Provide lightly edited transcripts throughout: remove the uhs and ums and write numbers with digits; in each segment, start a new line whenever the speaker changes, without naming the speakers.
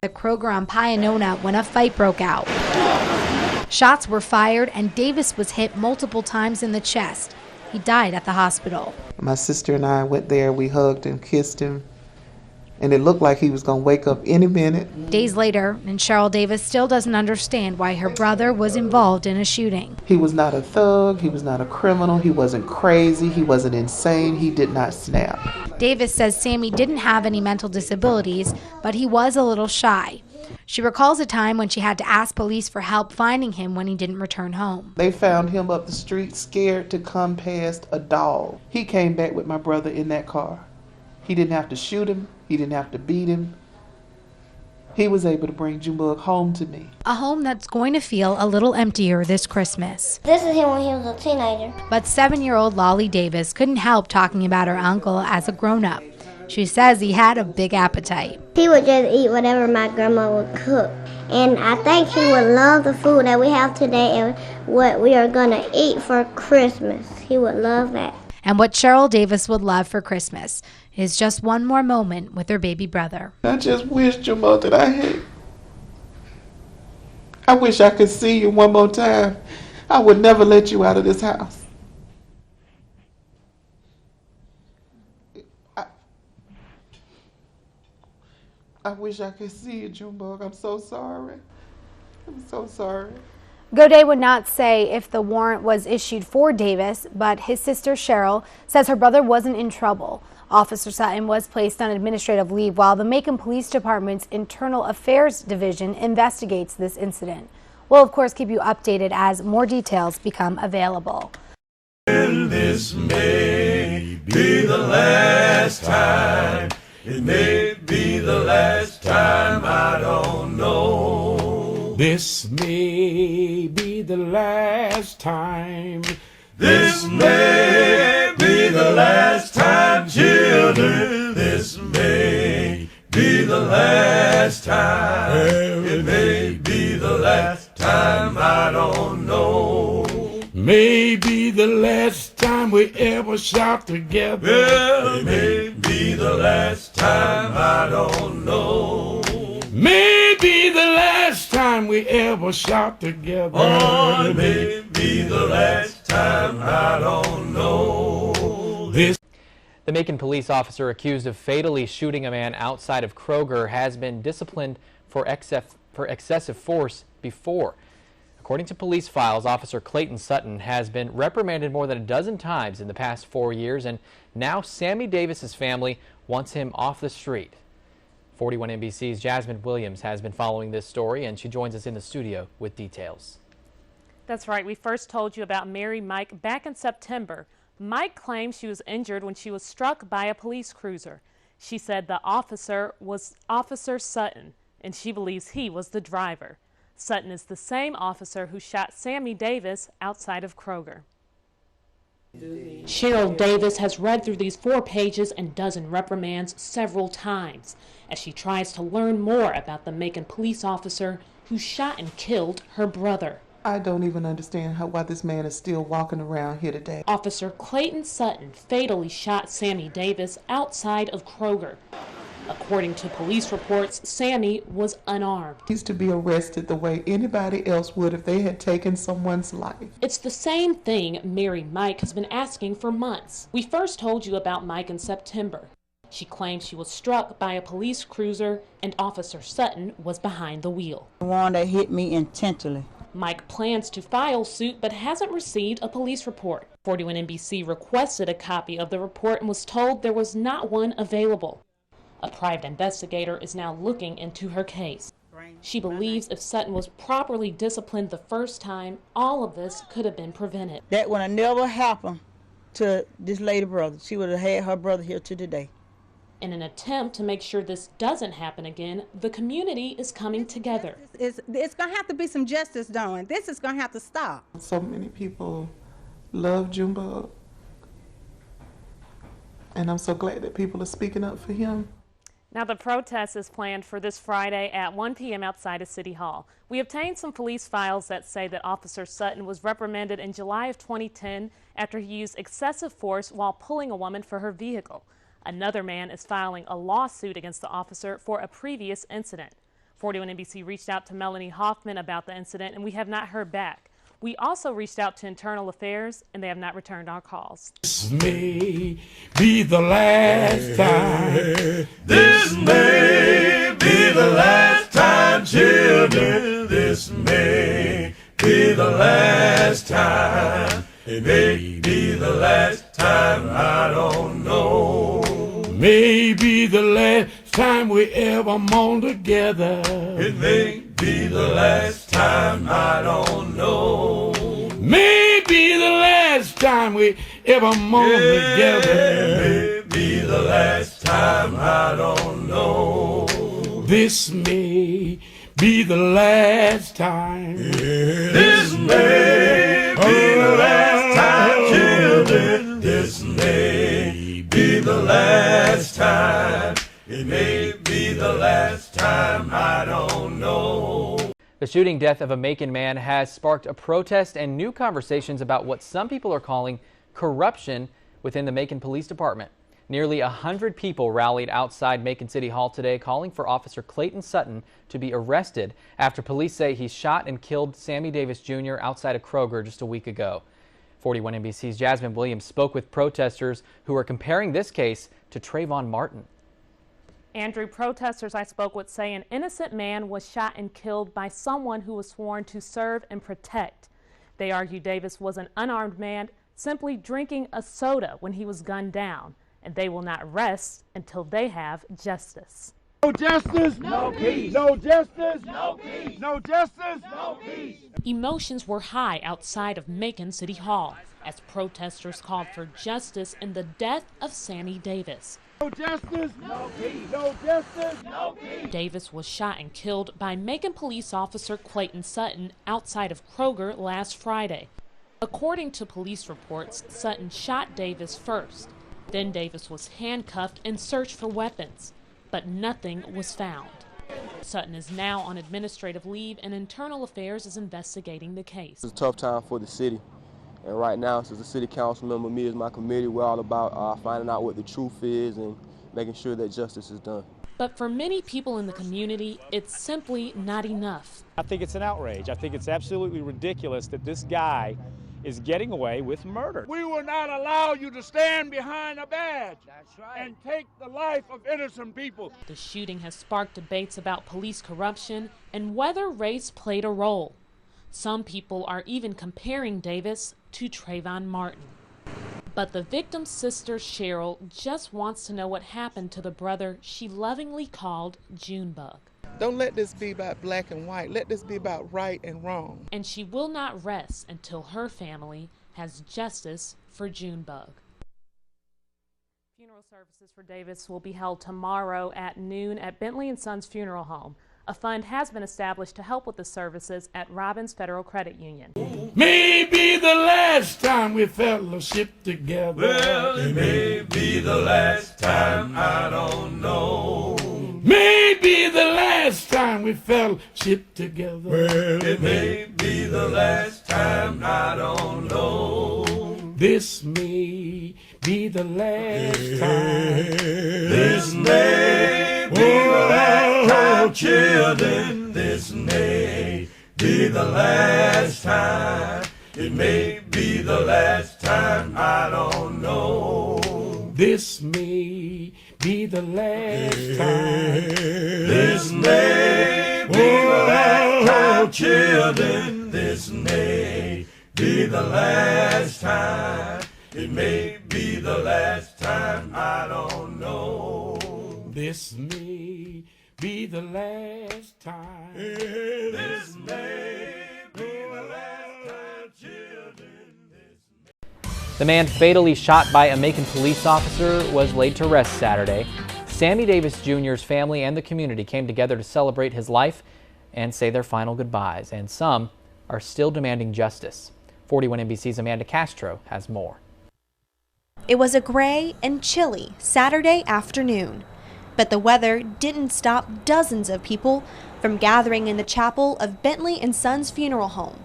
The Kroger on Pionona when a fight broke out. Shots were fired and Davis was hit multiple times in the chest. He died at the hospital.
My sister and I went there, we hugged and kissed him, and it looked like he was going to wake up any minute.
Days later, and Cheryl Davis still doesn't understand why her brother was involved in a shooting.
He was not a thug, he was not a criminal, he wasn't crazy, he wasn't insane, he did not snap.
Davis says Sammy didn't have any mental disabilities, but he was a little shy. She recalls a time when she had to ask police for help finding him when he didn't return home.
They found him up the street scared to come past a dog. He came back with my brother in that car. He didn't have to shoot him, he didn't have to beat him. He was able to bring Junebug home to me.
A home that's going to feel a little emptier this Christmas.
This is him when he was a teenager.
But 7-year-old Lolly Davis couldn't help talking about her uncle as a grown-up. She says he had a big appetite.
He would just eat whatever my grandma would cook. And I think he would love the food that we have today and what we are going to eat for Christmas. He would love that.
And what Cheryl Davis would love for Christmas is just one more moment with her baby brother.
I just wish your mother that I had. I wish I could see you one more time. I would never let you out of this house. I wish I could see you, Junebug. I'm so sorry. I'm so sorry.
Godet would not say if the warrant was issued for Davis, but his sister Cheryl says her brother wasn't in trouble. Officer Sutton was placed on administrative leave while the Macon Police Department's Internal Affairs Division investigates this incident. We'll, of course, keep you updated as more details become available.
And this may be the last time. It may be the last time, I don't know.
This may be the last time.
This may be the last time, children. This may be the last time. It may be the last time, I don't know.
Maybe the last time we ever shot together.
Well, it may be the last time, I don't know.
Maybe the last time we ever shot together.
Oh, it may be the last time, I don't know.
The Macon police officer accused of fatally shooting a man outside of Kroger has been disciplined for excessive force before. According to police files, Officer Clayton Sutton has been reprimanded more than a dozen times in the past 4 years, and now Sammy Davis's family wants him off the street. 41 NBC's Jasmine Williams has been following this story, and she joins us in the studio with details.
That's right. We first told you about Mary Mike back in September. Mike claims she was injured when she was struck by a police cruiser. She said the officer was Officer Sutton, and she believes he was the driver. Sutton is the same officer who shot Sammy Davis outside of Kroger.
Cheryl Davis has read through these 4 pages and dozen reprimands several times as she tries to learn more about the Macon police officer who shot and killed her brother.
I don't even understand why this man is still walking around here today.
Officer Clayton Sutton fatally shot Sammy Davis outside of Kroger. According to police reports, Sammy was unarmed.
He's to be arrested the way anybody else would if they had taken someone's life.
It's the same thing Mary Mike has been asking for months. We first told you about Mike in September. She claims she was struck by a police cruiser and Officer Sutton was behind the wheel.
The one that hit me intentionally.
Mike plans to file suit but hasn't received a police report. 41 NBC requested a copy of the report and was told there was not one available. A private investigator is now looking into her case. She believes if Sutton was properly disciplined the first time, all of this could have been prevented.
That would have never happened to this lady brother. She would have had her brother here to today.
In an attempt to make sure this doesn't happen again, the community is coming together.
It's going to have to be some justice done. This is going to have to stop.
So many people love Junebug, and I'm so glad that people are speaking up for him.
Now, the protest is planned for this Friday at 1 p.m. outside of City Hall. We obtained some police files that say that Officer Sutton was reprimanded in July of 2010 after he used excessive force while pulling a woman for her vehicle. Another man is filing a lawsuit against the officer for a previous incident. 41 NBC reached out to Melanie Hoffman about the incident, and we have not heard back. We also reached out to Internal Affairs, and they have not returned our calls.
This may be the last time.
This may be the last time, children. This may be the last time. It may be the last time, I don't know.
Maybe the last time we ever mourn together.
It may be the last time, I don't know.
Maybe the last time we ever mourn together.
May be the last time, I don't know.
This may be the last time.
This may be the last time, children. This may be the last time. It may be the last time, I don't know.
The shooting death of a Macon man has sparked a protest and new conversations about what some people are calling corruption within the Macon Police Department. Nearly 100 people rallied outside Macon City Hall today calling for Officer Clayton Sutton to be arrested after police say he shot and killed Sammy Davis Jr. outside of Kroger just a week ago. 41 NBC's Jasmine Williams spoke with protesters who are comparing this case to Trayvon Martin.
Andrew, protesters I spoke with say an innocent man was shot and killed by someone who was sworn to serve and protect. They argue Davis was an unarmed man simply drinking a soda when he was gunned down, and they will not rest until they have justice.
No justice, no peace. No justice, no peace. No justice, no peace.
Emotions were high outside of Macon City Hall as protesters called for justice in the death of Sammy Davis.
No justice, no peace. No justice, no peace.
Davis was shot and killed by Macon police officer Clayton Sutton outside of Kroger last Friday. According to police reports, Sutton shot Davis first. Then Davis was handcuffed and searched for weapons, but nothing was found. Sutton is now on administrative leave, and Internal Affairs is investigating the case.
It's a tough time for the city. And right now, as a city council member, me as my committee, we're all about finding out what the truth is and making sure that justice is done.
But for many people in the community, it's simply not enough.
I think it's an outrage. I think it's absolutely ridiculous that this guy is getting away with murder.
We will not allow you to stand behind a badge and take the life of innocent people.
The shooting has sparked debates about police corruption and whether race played a role. Some people are even comparing Davis to Trayvon Martin. But the victim's sister, Cheryl, just wants to know what happened to the brother she lovingly called Junebug.
Don't let this be about black and white. Let this be about right and wrong.
And she will not rest until her family has justice for Junebug.
Funeral services for Davis will be held tomorrow at noon at Bentley & Sons Funeral Home. A fund has been established to help with the services at Robbins Federal Credit Union.
Maybe the last time we fellowship together.
Well, it may be the last time, I don't know.
Maybe the last time we fellowship together.
Well, it may be the last time, I don't know.
This may be the last time.
This may be the last time, children. This may be the last time. It may be the last time, I don't know.
This may be the last time.
This may be the last time, children. This may be the last time. It may be the last time, I don't know.
This may be the last time.
This may be the last time, children.
The man fatally shot by a Macon police officer was laid to rest Saturday. Sammy Davis Jr.'s family and the community came together to celebrate his life and say their final goodbyes, and some are still demanding justice. 41 NBC's Amanda Castro has more.
It was a gray and chilly Saturday afternoon, but the weather didn't stop dozens of people from gathering in the chapel of Bentley & Sons Funeral Home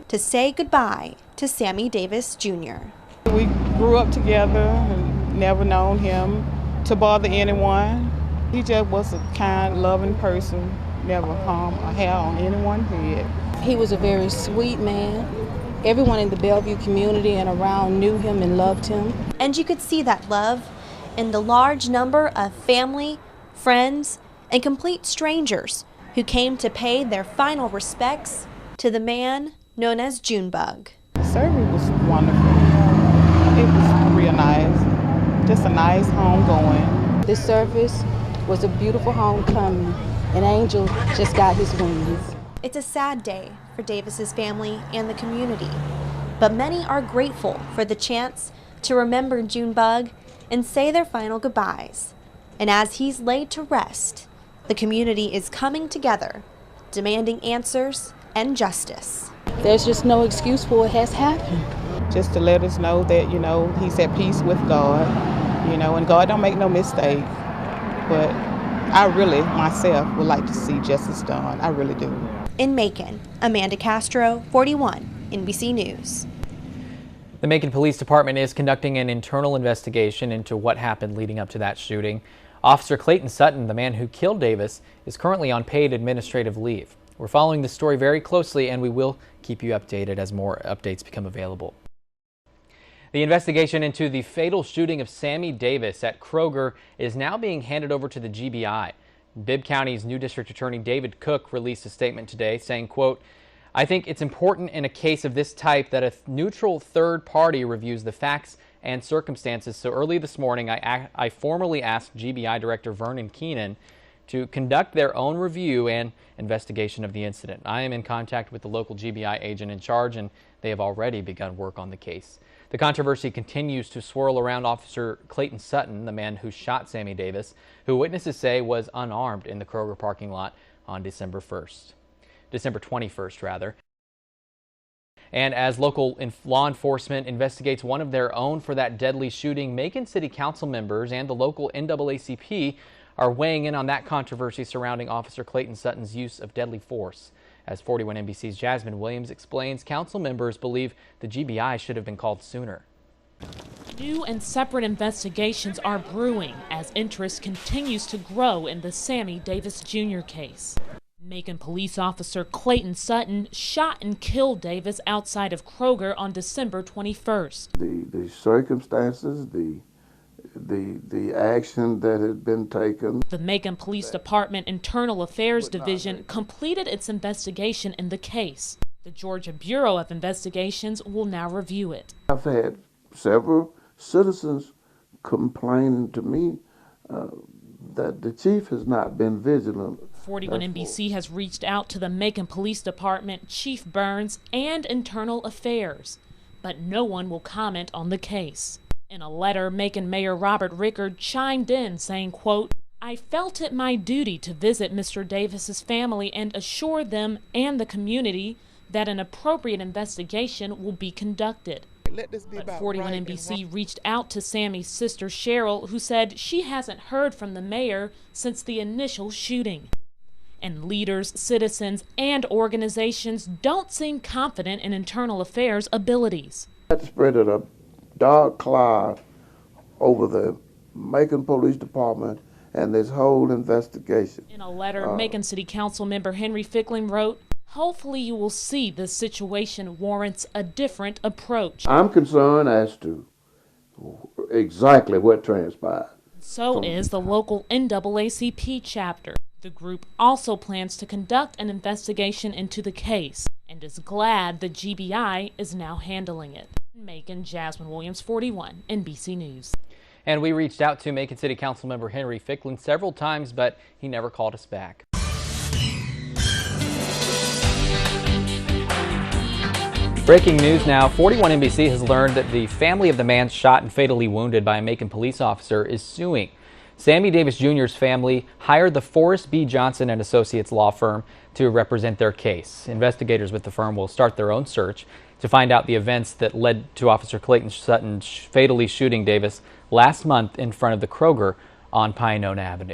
to say goodbye to Sammy Davis Jr.
We grew up together and never known him to bother anyone. He just was a kind, loving person. never harm or hair on anyone's head.
He was a very sweet man. Everyone in the Bellevue community and around knew him and loved him.
And you could see that love in the large number of family, friends, and complete strangers who came to pay their final respects to the man known as Junebug.
The service was wonderful. It was real nice. Just a nice homegoing.
This service was a beautiful homecoming. An angel just got his wings.
It's a sad day for Davis's family and the community, but many are grateful for the chance to remember Junebug and say their final goodbyes. And as he's laid to rest, the community is coming together, demanding answers and justice.
There's just no excuse for what has happened.
Just to let us know that, he's at peace with God, and God don't make no mistake. But I really, myself, would like to see justice done. I really do.
In Macon, Amanda Castro, 41, NBC News.
The Macon Police Department is conducting an internal investigation into what happened leading up to that shooting. Officer Clayton Sutton, the man who killed Davis, is currently on paid administrative leave. We're following this story very closely, and we will keep you updated as more updates become available. The investigation into the fatal shooting of Sammy Davis at Kroger is now being handed over to the GBI. Bibb County's new district attorney David Cook released a statement today saying, quote, "I think it's important in a case of this type that a neutral third party reviews the facts and circumstances. So early this morning, I formally asked GBI Director Vernon Keenan to conduct their own review and investigation of the incident. I am in contact with the local GBI agent in charge, and they have already begun work on the case." The controversy continues to swirl around Officer Clayton Sutton, the man who shot Sammy Davis, who witnesses say was unarmed in the Kroger parking lot on December 21st, rather. And as local law enforcement investigates one of their own for that deadly shooting, Macon City Council members and the local NAACP are weighing in on that controversy surrounding Officer Clayton Sutton's use of deadly force. As 41 NBC's Jasmine Williams explains, council members believe the GBI should have been called sooner.
New and separate investigations are brewing as interest continues to grow in the Sammy Davis Jr. case. Macon police officer Clayton Sutton shot and killed Davis outside of Kroger on December 21st.
The circumstances, the action that had been taken.
The Macon Police Department Internal Affairs Division completed its investigation in the case. The Georgia Bureau of Investigations will now review it.
I've had several citizens complaining to me that the chief has not been vigilant.
41 NBC has reached out to the Macon Police Department, Chief Burns, and Internal Affairs, but no one will comment on the case. In a letter, Macon Mayor Robert Rickard chimed in saying, quote, "I felt it my duty to visit Mr. Davis's family and assure them and the community that an appropriate investigation will be conducted." But 41 NBC reached out to Sammy's sister Cheryl, who said she hasn't heard from the mayor since the initial shooting. And leaders, citizens, and organizations don't seem confident in Internal Affairs' abilities.
That spread a dark cloud over the Macon Police Department and this whole investigation.
In a letter, Macon City Council member Henry Fickling wrote, "Hopefully you will see this situation warrants a different approach."
I'm concerned as to exactly what transpired.
So is the local NAACP chapter. The group also plans to conduct an investigation into the case and is glad the GBI is now handling it. Macon, Jasmine Williams, 41, NBC News.
And we reached out to Macon City Council member Henry Fickling several times, but he never called us back. Breaking news now, 41 NBC has learned that the family of the man shot and fatally wounded by a Macon police officer is suing. Sammy Davis Jr.'s family hired the Forrest B. Johnson and Associates law firm to represent their case. Investigators with the firm will start their own search to find out the events that led to Officer Clayton Sutton fatally shooting Davis last month in front of the Kroger on Pinona Avenue.